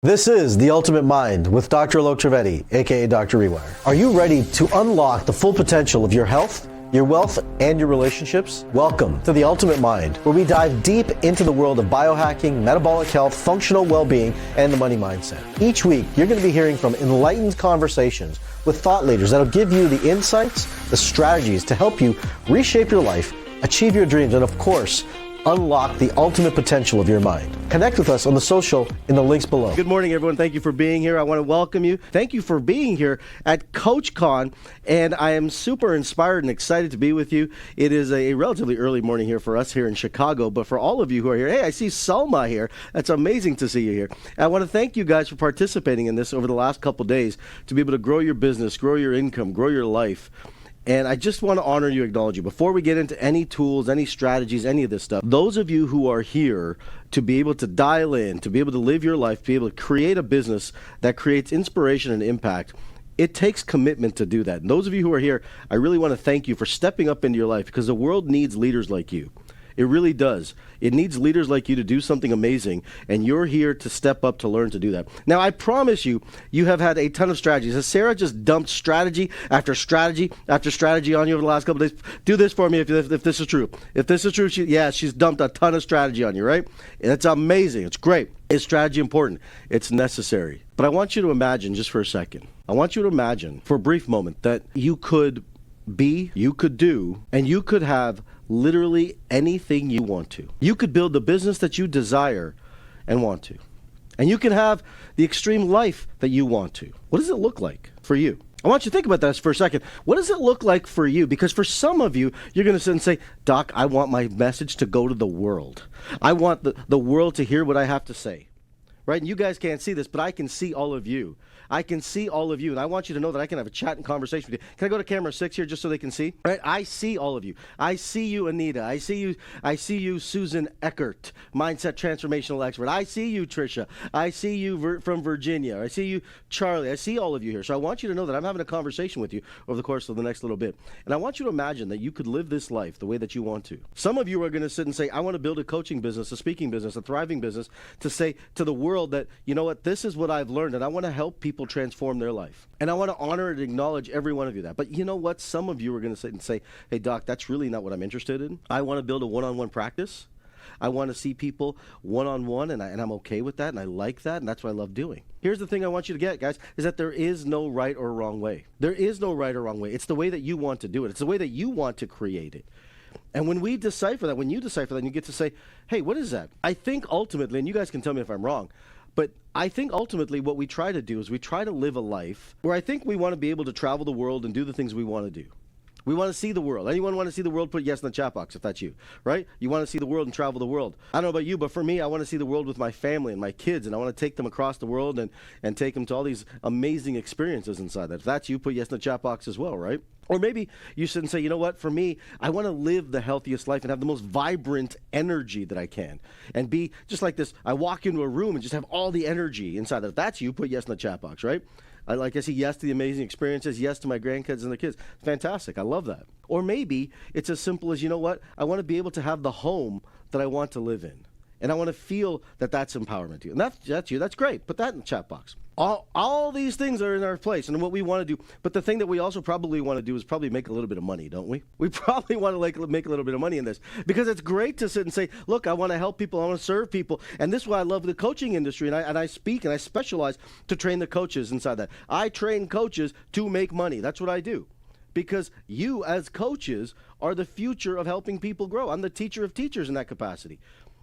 This is The Ultimate Mind with Dr. Alok Trivedi, aka Dr. Rewire. Are you ready to unlock the full potential of your health, your wealth, and your relationships? Welcome to The Ultimate Mind, where we dive deep into the world of biohacking, metabolic health, functional well-being, and the money mindset. Each week, you're going to be hearing from enlightened conversations with thought leaders that'll give you the insights, the strategies to help you reshape your life, achieve your dreams, and of course, unlock the ultimate potential of your mind. Connect with us on the social in the links below. Good morning, everyone. Thank you for being here. I want to welcome you. Thank you for being here at CoachCon, and I am super inspired and excited to be with you. It is a relatively early morning here for us here in Chicago, but for all of you who are here, hey, I see Selma here. That's amazing to see you here. And I want to thank you guys for participating in this over the last couple days to be able to grow your business, grow your income, grow your life. And I just want to honor you, acknowledge you. Before we get into any tools, any strategies, any of this stuff, those of you who are here to be able to dial in, to be able to live your life, to be able to create a business that creates inspiration and impact, it takes commitment to do that. And those of you who are here, I really want to thank you for stepping up into your life, because the world needs leaders like you. It really does. It needs leaders like you to do something amazing, and you're here to step up to learn to do that. Now, I promise you, you have had a ton of strategies. Has Sarah just dumped strategy after strategy after strategy on you over the last couple of days? Do this for me if this is true. If this is true, she's dumped a ton of strategy on you, right? And it's amazing. It's great. Is strategy important? It's necessary. But I want you to imagine, just for a second, I want you to imagine for a brief moment that you could be, you could do, and you could have literally anything you want to. You could build the business that you desire and want to. And you can have the extreme life that you want to. What does it look like for you? I want you to think about that for a second. What does it look like for you? Because for some of you, you're going to sit and say, Doc, I want my message to go to the world. I want the world to hear what I have to say. Right? And you guys can't see this, but I can see all of you. I can see all of you, and I want you to know that I can have a chat and conversation with you. Can I go to camera 6 here just so they can see? Right? I see all of you. I see you, Anita. I see you, Susan Eckert, mindset transformational expert. I see you, Trisha. I see you from Virginia. I see you, Charlie. I see all of you here. So I want you to know that I'm having a conversation with you over the course of the next little bit. And I want you to imagine that you could live this life the way that you want to. Some of you are going to sit and say, I want to build a coaching business, a speaking business, a thriving business, to say to the world that, you know what, this is what I've learned, and I want to help people transform their life. And I want to honor and acknowledge every one of you that. But you know what? Some of you are going to sit and say, hey, Doc, that's really not what I'm interested in. I want to build a one-on-one practice. I want to see people one-on-one, and I'm okay with that, and I like that, and that's what I love doing. Here's the thing I want you to get, guys, is that there is no right or wrong way. There is no right or wrong way. It's the way that you want to do it. It's the way that you want to create it. And when we decipher that, when you decipher that, you get to say, hey, what is that? I think ultimately, and you guys can tell me if I'm wrong, but I think ultimately what we try to do is we try to live a life where I think we want to be able to travel the world and do the things we want to do. We want to see the world. Anyone want to see the world? Put yes in the chat box if that's you, right? You want to see the world and travel the world. I don't know about you, but for me, I want to see the world with my family and my kids, and I want to take them across the world and take them to all these amazing experiences inside that. If that's you, put yes in the chat box as well, right? Or maybe you sit and say, you know what, for me, I want to live the healthiest life and have the most vibrant energy that I can. And be just like this, I walk into a room and just have all the energy inside that. If that's you, put yes in the chat box, right? I see yes to the amazing experiences, yes to my grandkids and the kids. Fantastic, I love that. Or maybe it's as simple as, you know what, I want to be able to have the home that I want to live in. And I want to feel that that's empowerment to you. And that's you, that's great. Put that in the chat box. All these things are in our place and what we want to do. But the thing that we also probably want to do is probably make a little bit of money, don't we? We probably want to make a little bit of money in this, because it's great to sit and say, look, I want to help people. I want to serve people. And this is why I love the coaching industry. And I speak and I specialize to train the coaches inside that. I train coaches to make money. That's what I do. Because you as coaches are the future of helping people grow. I'm the teacher of teachers in that capacity.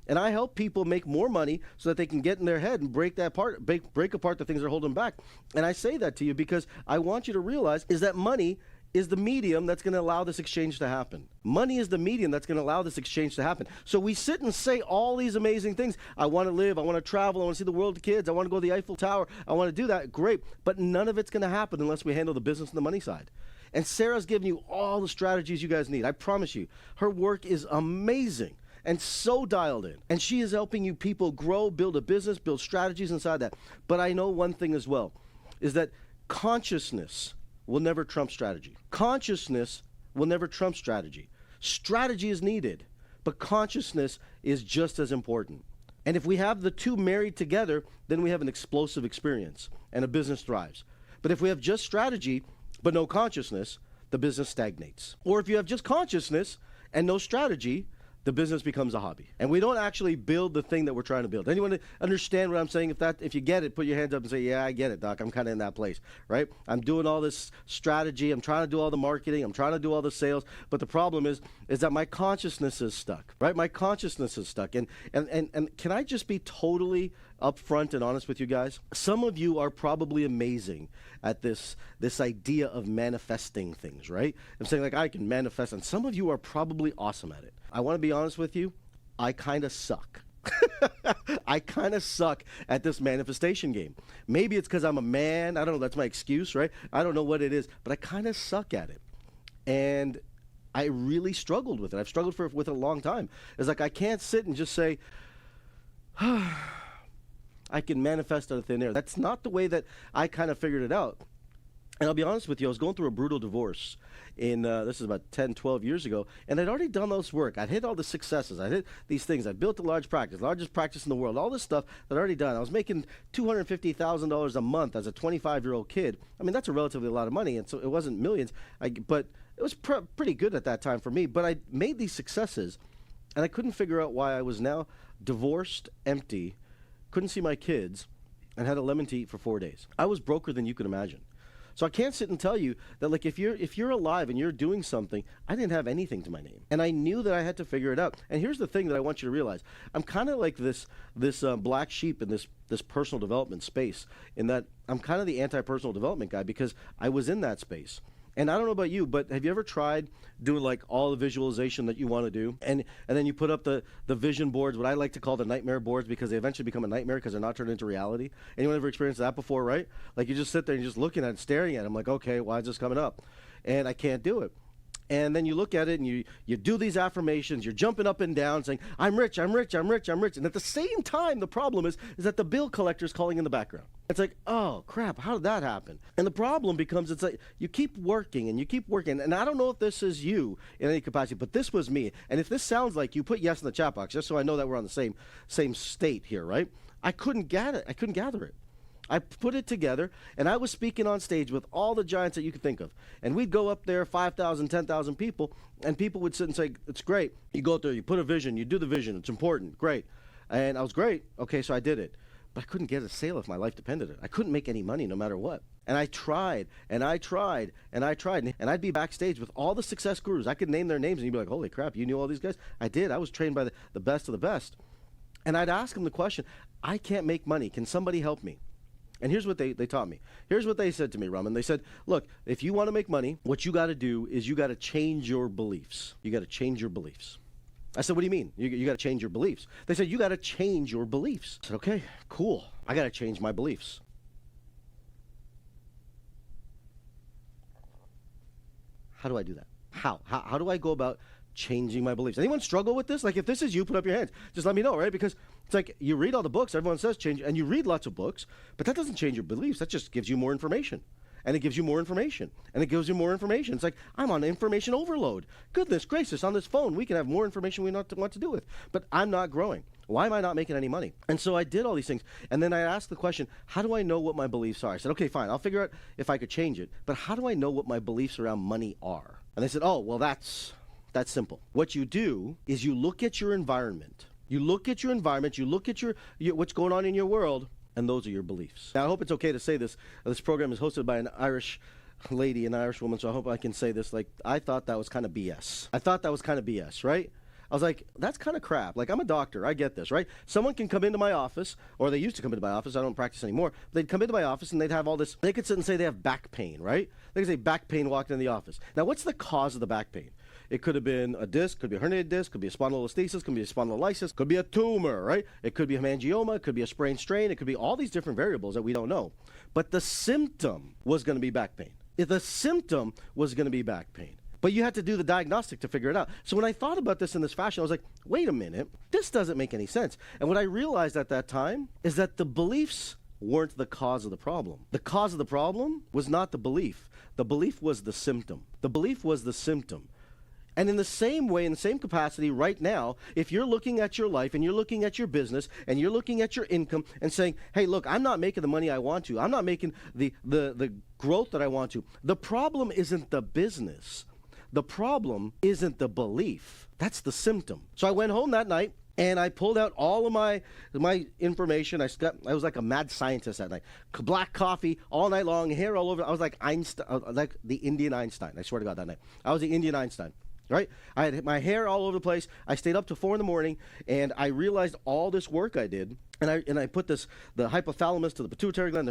And I help people make more money so that they can get in their head and break apart the things that are holding them back. And I say that to you because I want you to realize is that money is the medium that's going to allow this exchange to happen. Money is the medium that's going to allow this exchange to happen. So we sit and say all these amazing things. I want to live. I want to travel. I want to see the world to kids. I want to go to the Eiffel Tower. I want to do that. Great. But none of it's going to happen unless we handle the business and the money side. And Sarah's giving you all the strategies you guys need. I promise you, her work is amazing and so dialed in. And she is helping you people grow, build a business, build strategies inside that. But I know one thing as well, is that consciousness will never trump strategy. Consciousness will never trump strategy. Strategy is needed, but consciousness is just as important. And if we have the two married together, then we have an explosive experience and a business thrives. But if we have just strategy but no consciousness, the business stagnates. Or if you have just consciousness and no strategy, the business becomes a hobby. And we don't actually build the thing that we're trying to build. Anyone understand what I'm saying? If you get it, put your hands up and say, yeah, I get it, Doc. I'm kind of in that place, right? I'm doing all this strategy. I'm trying to do all the marketing. I'm trying to do all the sales. But the problem is that my consciousness is stuck, right? My consciousness is stuck. And can I just be totally upfront and honest with you guys? Some of you are probably amazing at this idea of manifesting things, right? I'm saying like I can manifest, and some of you are probably awesome at it. I want to be honest with you, I kind of suck. I kind of suck at this manifestation game. Maybe it's because I'm a man. I don't know. That's my excuse, right? I don't know what it is, but I kind of suck at it. And I really struggled with it. I've struggled with it a long time. It's like I can't sit and just say, I can manifest out of thin air. That's not the way that I kind of figured it out. And I'll be honest with you, I was going through a brutal divorce this is about 10, 12 years ago, and I'd already done all this work. I'd hit all the successes. I'd hit these things. I built a large practice, largest practice in the world, all this stuff that I'd already done. I was making $250,000 a month as a 25-year-old kid. I mean, that's a relatively lot of money, and so it wasn't millions, but it was pretty good at that time for me. But I made these successes, and I couldn't figure out why I was now divorced, empty, couldn't see my kids, and had a lemon to eat for 4 days. I was broker than you could imagine. So I can't sit and tell you that, like, if you're alive and you're doing something, I didn't have anything to my name, and I knew that I had to figure it out. And here's the thing that I want you to realize: I'm kind of like this black sheep in this personal development space, in that I'm kind of the anti-personal development guy because I was in that space. And I don't know about you, but have you ever tried doing like all the visualization that you want to do, and then you put up the vision boards, what I like to call the nightmare boards, because they eventually become a nightmare because they're not turned into reality? Anyone ever experienced that before, right? Like you just sit there and you're just looking at it, staring at it. I'm like, okay, why is this coming up? And I can't do it. And then you look at it and you do these affirmations, you're jumping up and down saying, I'm rich, I'm rich, I'm rich, I'm rich. And at the same time, the problem is that the bill collector is calling in the background. It's like, oh crap, how did that happen? And the problem becomes, it's like you keep working and you keep working. And I don't know if this is you in any capacity, but this was me. And if this sounds like you, put yes in the chat box, just so I know that we're on the same state here, right? I couldn't gather it. I put it together, and I was speaking on stage with all the giants that you could think of. And we'd go up there, 5,000, 10,000 people, and people would sit and say, it's great. You go up there, you put a vision, you do the vision, it's important, great. And I was great. Okay, so I did it. But I couldn't get a sale if my life depended on it. I couldn't make any money no matter what. And I tried, and I tried, and I tried. And I'd be backstage with all the success gurus. I could name their names, and you'd be like, holy crap, you knew all these guys? I did. I was trained by the best of the best. And I'd ask them the question, I can't make money. Can somebody help me? And here's what they taught me. Here's what they said to me, Raman. They said, look, if you want to make money, what you got to do is you got to change your beliefs. You got to change your beliefs. I said, what do you mean? You got to change your beliefs. They said, you got to change your beliefs. I said, okay, cool. I got to change my beliefs. How do I do that? How do I go about changing my beliefs? Anyone struggle with this? Like, if this is you, put up your hands. Just let me know, right? Because it's like you read all the books, everyone says change, and you read lots of books, but that doesn't change your beliefs. That just gives you more information. And it gives you more information. And it gives you more information. It's like, I'm on information overload. Goodness gracious, on this phone, we can have more information we know what to do with. But I'm not growing. Why am I not making any money? And so I did all these things. And then I asked the question, how do I know what my beliefs are? I said, okay, fine, I'll figure out if I could change it. But how do I know what my beliefs around money are? And they said, oh, well, that's simple. What you do is you look at your environment. You look at your environment, you look at your what's going on in your world, and those are your beliefs. Now, I hope it's okay to say this. This program is hosted by an Irish lady, an Irish woman, so I hope I can say this. Like, I thought that was kind of BS. I thought that was kind of BS, right? I was like, that's kind of crap. Like, I'm a doctor. I get this, right? Someone can come into my office, or they used to come into my office. I don't practice anymore. But they'd come into my office, and they'd have all this. They could sit and say they have back pain, right? They could say back pain walking in the office. Now, what's the cause of the back pain? It could have been a disc, could be a herniated disc, could be a spondylolisthesis, could be a spondylolysis, could be a tumor, right? It could be a hemangioma, it could be a sprained strain, it could be all these different variables that we don't know. But the symptom was going to be back pain. The symptom was going to be back pain. But you had to do the diagnostic to figure it out. So when I thought about this in this fashion, I was like, wait a minute, this doesn't make any sense. And what I realized at that time is that the beliefs weren't the cause of the problem. The cause of the problem was not the belief. The belief was the symptom. The belief was the symptom. And in the same way, in the same capacity right now, if you're looking at your life and you're looking at your business and you're looking at your income and saying, hey, look, I'm not making the money I want to. I'm not making the growth that I want to. The problem isn't the business. The problem isn't the belief. That's the symptom. So I went home that night and I pulled out all of my information. I was like a mad scientist that night. Black coffee all night long, hair all over. I was like Einstein, like the Indian Einstein. I swear to God, that night. I was the Indian Einstein. Right? I had my hair all over the place. I stayed up to 4 a.m, and I realized all this work I did. And I put the hypothalamus to the pituitary gland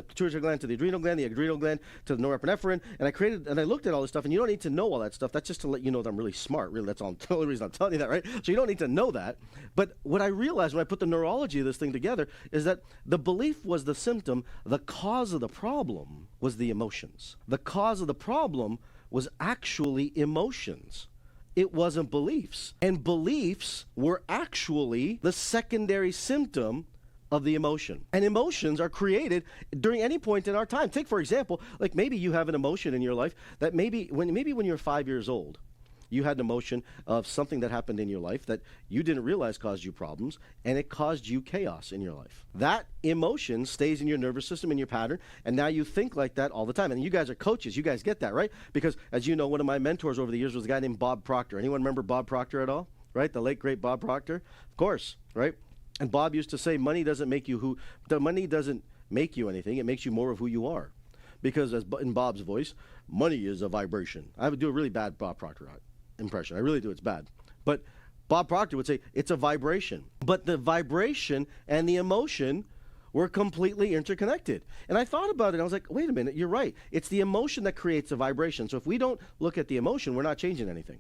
to the adrenal gland to the norepinephrine, and I looked at all this stuff. And you don't need to know all that stuff. That's just to let you know that I'm really smart. Really, that's the only reason I'm telling you that, right? So you don't need to know that. But what I realized when I put the neurology of this thing together is that the belief was the symptom. The cause of the problem was the emotions. The cause of the problem was actually emotions. It wasn't beliefs. And beliefs were actually the secondary symptom of the emotion. And emotions are created during any point in our time. Take, for example, like maybe you have an emotion in your life that maybe when you're 5 years old, you had an emotion of something that happened in your life that you didn't realize caused you problems, and it caused you chaos in your life. That emotion stays in your nervous system, in your pattern, and now you think like that all the time. And you guys are coaches. You guys get that, right? Because, as you know, one of my mentors over the years was a guy named Bob Proctor. Anyone remember Bob Proctor at all? Right? The late, great Bob Proctor? Of course, right? And Bob used to say, money doesn't make you anything. It makes you more of who you are. Because, as in Bob's voice, money is a vibration. I would do a really bad Bob Proctor impression. I really do. It's bad. But Bob Proctor would say it's a vibration. But the vibration and the emotion were completely interconnected. And I thought about it. I was like, wait a minute, you're right. It's the emotion that creates the vibration. So if we don't look at the emotion, we're not changing anything.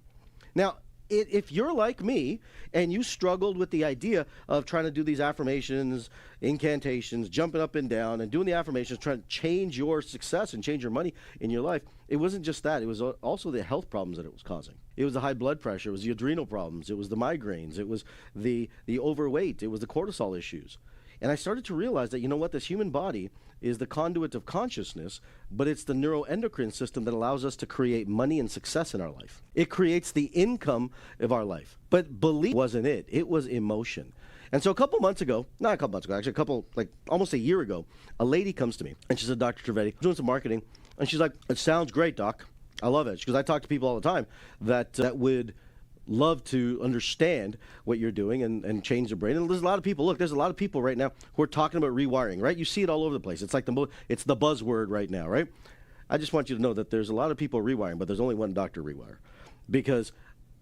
Now, if you're like me and you struggled with the idea of trying to do these affirmations, incantations, jumping up and down and doing the affirmations, trying to change your success and change your money in your life, it wasn't just that. It was also the health problems that it was causing. It was the high blood pressure. It was the adrenal problems. It was the migraines. It was the overweight. It was the cortisol issues. And I started to realize that, you know what, this human body is the conduit of consciousness, but it's the neuroendocrine system that allows us to create money and success in our life. It creates the income of our life. But belief wasn't it. It was emotion. And so almost a year ago, a lady comes to me, and she said, Dr. Trivedi, I'm doing some marketing. And she's like, it sounds great, Doc. I love it. Because I talk to people all the time that would love to understand what you're doing and change their brain. And there's a lot of people right now who are talking about rewiring, right? You see it all over the place. It's like it's the buzzword right now, right? I just want you to know that there's a lot of people rewiring, but there's only one Dr. Rewire. Because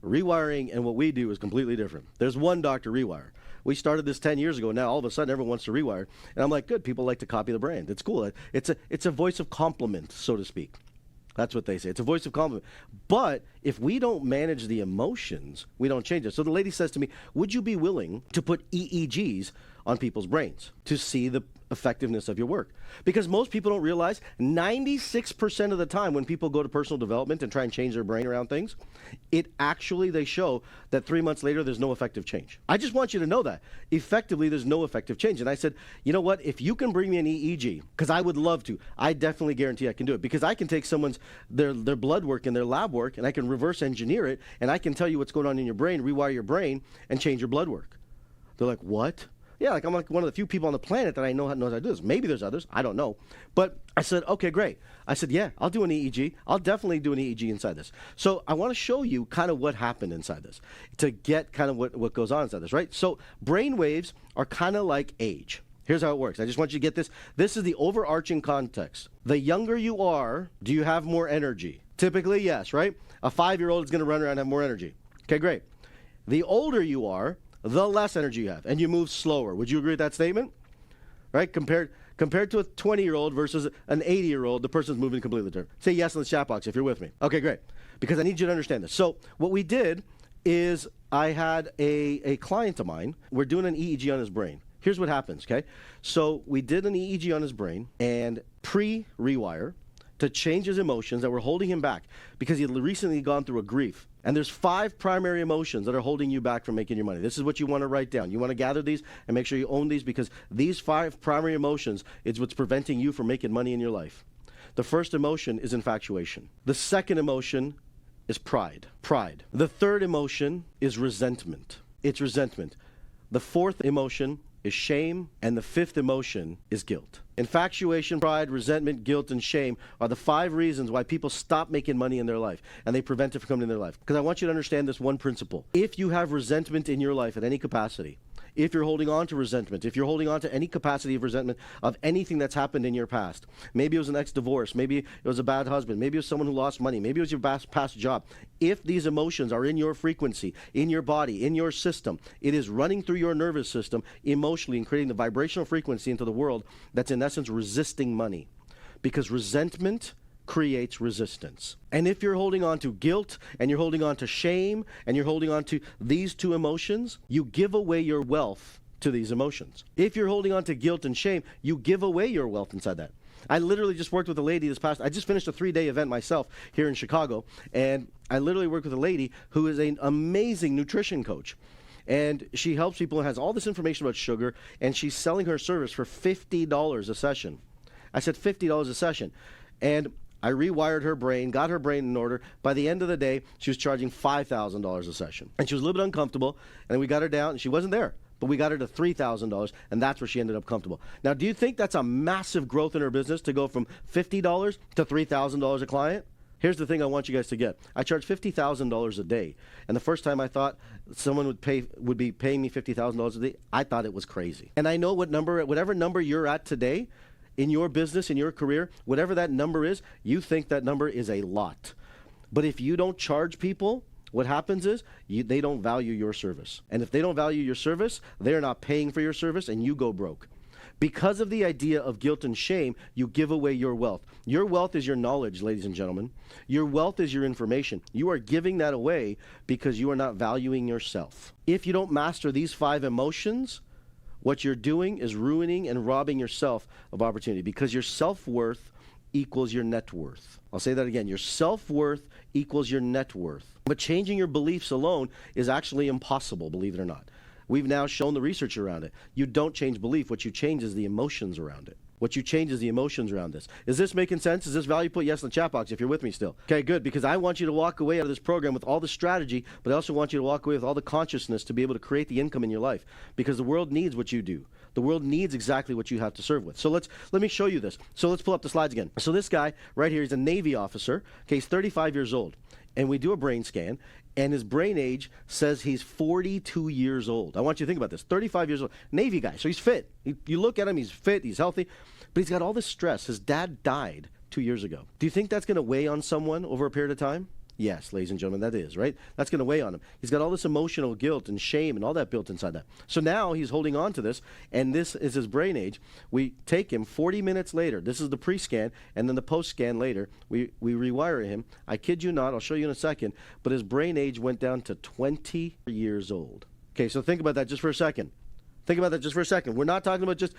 rewiring and what we do is completely different. There's one Dr. Rewire. We started this 10 years ago. Now all of a sudden everyone wants to rewire. And I'm like, good, people like to copy the brand. It's cool. It's a voice of compliment, so to speak. That's what they say. It's a voice of compliment. But if we don't manage the emotions, we don't change it. So the lady says to me, would you be willing to put EEGs on people's brains to see the effectiveness of your work? Because most people don't realize 96% of the time when people go to personal development and try and change their brain around things, they show that 3 months later there's no effective change. I just want you to know that. Effectively, there's no effective change. And I said, you know what? If you can bring me an EEG, because I would love to, I definitely guarantee I can do it. Because I can take their blood work and their lab work, and I can reverse engineer it, and I can tell you what's going on in your brain, rewire your brain, and change your blood work. They're like, what? Yeah, I'm like one of the few people on the planet that I know how to do this. Maybe there's others. I don't know. But I said, okay, great. I said, yeah, I'll do an EEG. I'll definitely do an EEG inside this. So I want to show you kind of what happened inside this to get kind of what goes on inside this, right? So brain waves are kind of like age. Here's how it works. I just want you to get this. This is the overarching context. The younger you are, do you have more energy? Typically, yes, right? A 5-year-old is going to run around and have more energy. Okay, great. The older you are, the less energy you have, and you move slower. Would you agree with that statement? Right? Compared to a 20-year-old versus an 80-year-old, the person's moving completely different. Say yes in the chat box if you're with me. Okay, great. Because I need you to understand this. So what we did is I had a client of mine. We're doing an EEG on his brain. Here's what happens, okay? So we did an EEG on his brain and pre-rewire to change his emotions that were holding him back because he had recently gone through a grief. And there's 5 primary emotions that are holding you back from making your money. This is what you want to write down. You want to gather these and make sure you own these because these 5 primary emotions is what's preventing you from making money in your life. The first emotion is infatuation. The second emotion is pride. Pride. The third emotion is resentment. It's resentment. The fourth emotion is shame, and the fifth emotion is guilt. Infatuation, pride, resentment, guilt, and shame are the 5 reasons why people stop making money in their life, and they prevent it from coming in their life. Because I want you to understand this one principle. If you have resentment in your life at any capacity, if you're holding on to resentment, if you're holding on to any capacity of resentment of anything that's happened in your past, maybe it was an ex-divorce, maybe it was a bad husband, maybe it was someone who lost money, maybe it was your past job. If these emotions are in your frequency, in your body, in your system, it is running through your nervous system emotionally and creating the vibrational frequency into the world that's in essence resisting money. Because resentment creates resistance. And if you're holding on to guilt and you're holding on to shame and you're holding on to these 2 emotions, you give away your wealth to these emotions. If you're holding on to guilt and shame, you give away your wealth inside that. I literally just worked with a lady I just finished a 3-day event myself here in Chicago, and I literally worked with a lady who is an amazing nutrition coach. And she helps people and has all this information about sugar, and she's selling her service for $50 a session. I said $50 a session. And I rewired her brain, got her brain in order. By the end of the day, she was charging $5,000 a session. And she was a little bit uncomfortable, and we got her down, and she wasn't there. But we got her to $3,000, and that's where she ended up comfortable. Now, do you think that's a massive growth in her business to go from $50 to $3,000 a client? Here's the thing I want you guys to get. I charge $50,000 a day. And the first time I thought someone would be paying me $50,000 a day, I thought it was crazy. And I know whatever number you're at today, in your business, in your career, whatever that number is, you think that number is a lot. But if you don't charge people, what happens is they don't value your service. And if they don't value your service, they're not paying for your service, and you go broke. Because of the idea of guilt and shame, you give away your wealth. Your wealth is your knowledge, ladies and gentlemen. Your wealth is your information. You are giving that away because you are not valuing yourself. If you don't master these 5 emotions, what you're doing is ruining and robbing yourself of opportunity, because your self-worth equals your net worth. I'll say that again. Your self-worth equals your net worth. But changing your beliefs alone is actually impossible, believe it or not. We've now shown the research around it. You don't change belief. What you change is the emotions around it. What you change is the emotions around this. Is this making sense? Is this valuable? Yes in the chat box if you're with me still. Okay, good, because I want you to walk away out of this program with all the strategy, but I also want you to walk away with all the consciousness to be able to create the income in your life, because the world needs what you do. The world needs exactly what you have to serve with. So let me show you this. So let's pull up the slides again. So this guy right here, he's a Navy officer. Okay, he's 35 years old. And we do a brain scan, and his brain age says he's 42 years old. I want you to think about this. 35 years old. Navy guy, so he's fit. You look at him, he's fit, he's healthy, but he's got all this stress. His dad died 2 years ago. Do you think that's going to weigh on someone over a period of time? Yes, ladies and gentlemen, that is, right? That's going to weigh on him. He's got all this emotional guilt and shame and all that built inside that. So now he's holding on to this, and this is his brain age. We take him 40 minutes later. This is the pre-scan, and then the post-scan later. We rewire him. I kid you not. I'll show you in a second. But his brain age went down to 20 years old. Okay, so think about that just for a second. Think about that just for a second. We're not talking about just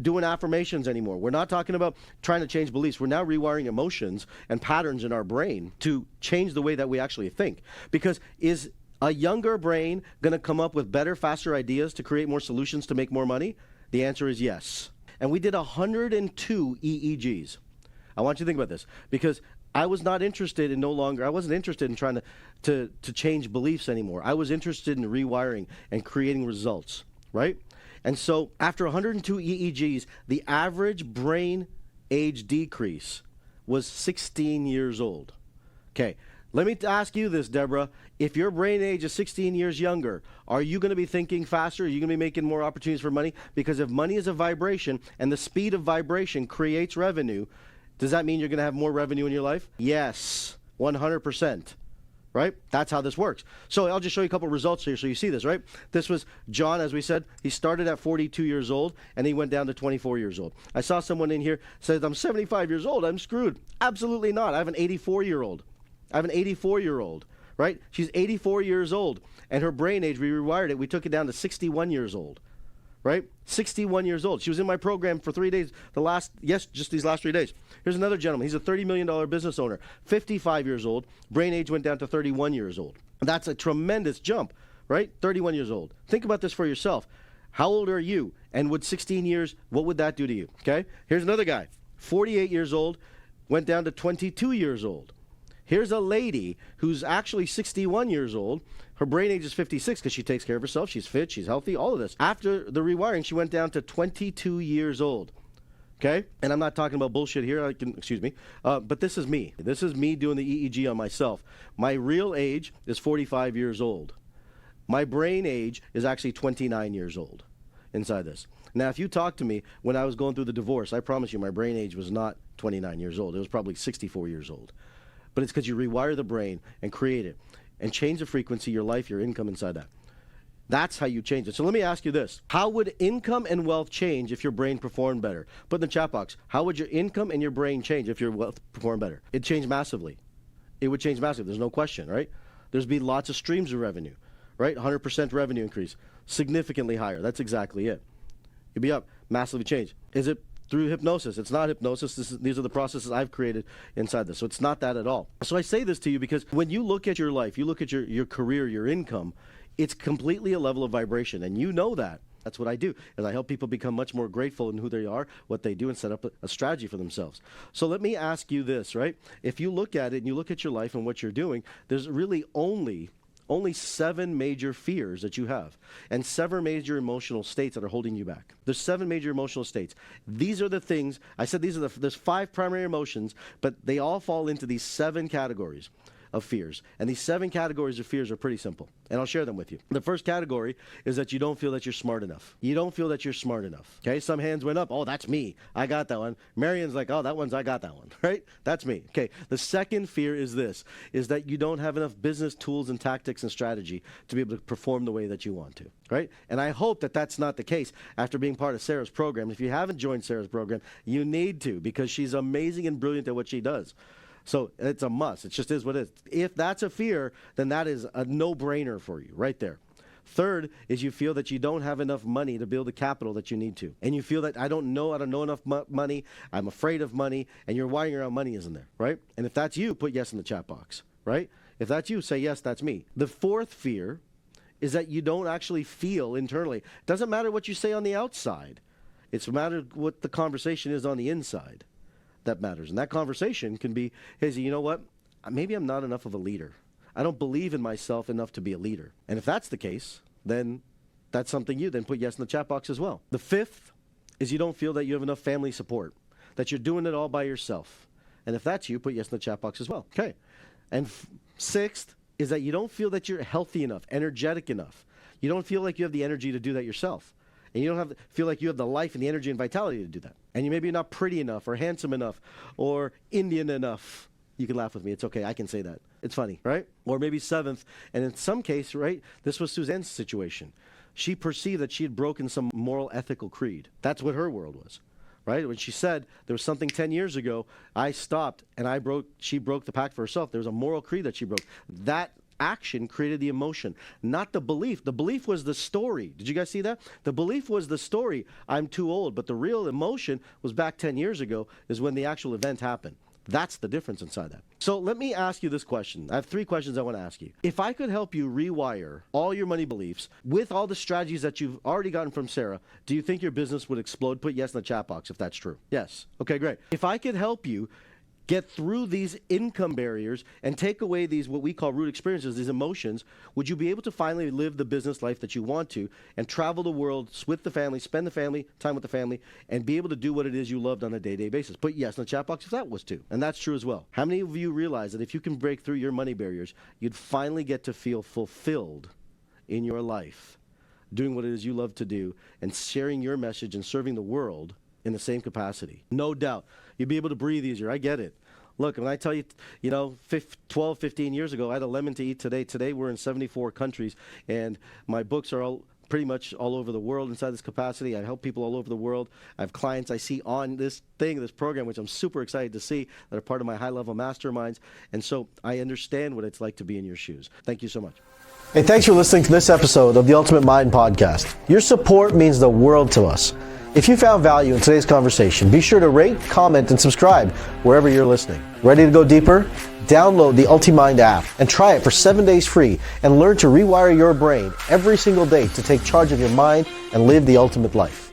doing affirmations anymore. We're not talking about trying to change beliefs. We're now rewiring emotions and patterns in our brain to change the way that we actually think. Because is a younger brain going to come up with better, faster ideas to create more solutions to make more money? The answer is yes. And we did 102 EEGs. I want you to think about this, because I was not interested in I wasn't interested in trying to change beliefs anymore. I was interested in rewiring and creating results. Right? And so after 102 EEGs, the average brain age decrease was 16 years old. Okay, let me ask you this, Deborah. If your brain age is 16 years younger, are you going to be thinking faster? Are you going to be making more opportunities for money? Because if money is a vibration and the speed of vibration creates revenue, does that mean you're going to have more revenue in your life? Yes, 100%. Right? That's how this works. So I'll just show you a couple results here so you see this, right? This was John, as we said. He started at 42 years old, and he went down to 24 years old. I saw someone in here says, I'm 75 years old, I'm screwed. Absolutely not. I have an 84-year-old. I have an 84-year-old, right? She's 84 years old, and her brain age, we rewired it. We took it down to 61 years old, right? 61 years old. She was in my program for 3 days, just these last 3 days. Here's another gentleman. He's a $30 million business owner, 55 years old. Brain age went down to 31 years old. That's a tremendous jump, right? 31 years old. Think about this for yourself. How old are you? And would 16 years, what would that do to you? Okay? Here's another guy, 48 years old, went down to 22 years old. Here's a lady who's actually 61 years old. Her brain age is 56 because she takes care of herself. She's fit, she's healthy, all of this. After the rewiring, she went down to 22 years old. Okay? And I'm not talking about bullshit here. Excuse me. But this is me. This is me doing the EEG on myself. My real age is 45 years old. My brain age is actually 29 years old inside this. Now, if you talk to me when I was going through the divorce, I promise you my brain age was not 29 years old. It was probably 64 years old. But it's because you rewire the brain and create it and change the frequency, your life, your income inside that. That's how you change it. So let me ask you this. How would income and wealth change if your brain performed better? Put in the chat box. How would your income and your brain change if your wealth performed better? It'd change massively. It would change massively. There's no question, right? There'd be lots of streams of revenue, right? 100% revenue increase. Significantly higher. That's exactly it. You'd be up. Massively change. Is it through hypnosis? It's not hypnosis. These are the processes I've created inside this. So it's not that at all. So I say this to you because when you look at your life, you look at your career, your income, it's completely a level of vibration. And you know that. That's what I do, is I help people become much more grateful in who they are, what they do, and set up a strategy for themselves. So let me ask you this, right? If you look at it and you look at your life and what you're doing, there's really only 7 major fears that you have and 7 major emotional states that are holding you back. There's 7 major emotional states. These are the things, I said there's 5 primary emotions, but they all fall into these 7 categories of fears. And these 7 categories of fears are pretty simple. And I'll share them with you. The first category is that you don't feel that you're smart enough. You don't feel that you're smart enough. Okay, some hands went up. Oh, that's me. I got that one. Marion's like, oh, I got that one, right? That's me. Okay, the second fear is this, is that you don't have enough business tools and tactics and strategy to be able to perform the way that you want to, right? And I hope that that's not the case after being part of Sarah's program. If you haven't joined Sarah's program, you need to, because she's amazing and brilliant at what she does. So it's a must. It just is what it is. If that's a fear, then that is a no-brainer for you right there. Third is you feel that you don't have enough money to build the capital that you need to. And you feel that I don't know enough money, I'm afraid of money, and you're wiring around money isn't there, right? And if that's you, put yes in the chat box, right? If that's you, say yes, that's me. The fourth fear is that you don't actually feel internally. It doesn't matter what you say on the outside. It's a matter what the conversation is on the inside. That matters. And that conversation can be, hey, you know what? Maybe I'm not enough of a leader. I don't believe in myself enough to be a leader. And if that's the case, then that's something then put yes in the chat box as well. The fifth is you don't feel that you have enough family support, that you're doing it all by yourself. And if that's you, put yes in the chat box as well. Okay. And sixth is that you don't feel that you're healthy enough, energetic enough. You don't feel like you have the energy to do that yourself. And you don't feel like you have the life and the energy and vitality to do that. And you maybe not pretty enough or handsome enough or Indian enough. You can laugh with me. It's okay. I can say that. It's funny, right? Or maybe seventh. And in some case, right, this was Suzanne's situation. She perceived that she had broken some moral ethical creed. That's what her world was, right? When she said there was something 10 years ago, I stopped and she broke the pact for herself. There was a moral creed that she broke. That action created the emotion, not the belief. The belief was the story. Did you guys see that? The belief was the story. I'm too old. But the real emotion was back 10 years ago is when the actual event happened. That's the difference inside that. So let me ask you this question. I have 3 questions I want to ask you. If I could help you rewire all your money beliefs with all the strategies that you've already gotten from Sarah, do you think your business would explode? Put yes in the chat box if that's true. Yes. Okay, great. If I could help you get through these income barriers and take away these what we call root experiences, these emotions, would you be able to finally live the business life that you want to and travel the world with the family, spend the family time with the family, and be able to do what it is you loved on a day-to-day basis? Put yes in the chat box if that was true. And that's true as well. How many of you realize that if you can break through your money barriers, you'd finally get to feel fulfilled in your life, doing what it is you love to do and sharing your message and serving the world in the same capacity? No doubt. You'd be able to breathe easier. I get it. Look, when I tell you, 12, 15 years ago, I had a lemon to eat today. Today, we're in 74 countries, and my books are all pretty much all over the world inside this capacity. I help people all over the world. I have clients I see on this program, which I'm super excited to see, that are part of my high-level masterminds. And so I understand what it's like to be in your shoes. Thank you so much. Hey, thanks for listening to this episode of the Ultimate Mind Podcast. Your support means the world to us. If you found value in today's conversation, be sure to rate, comment, and subscribe wherever you're listening. Ready to go deeper? Download the UltiMind app and try it for 7 days free and learn to rewire your brain every single day to take charge of your mind and live the ultimate life.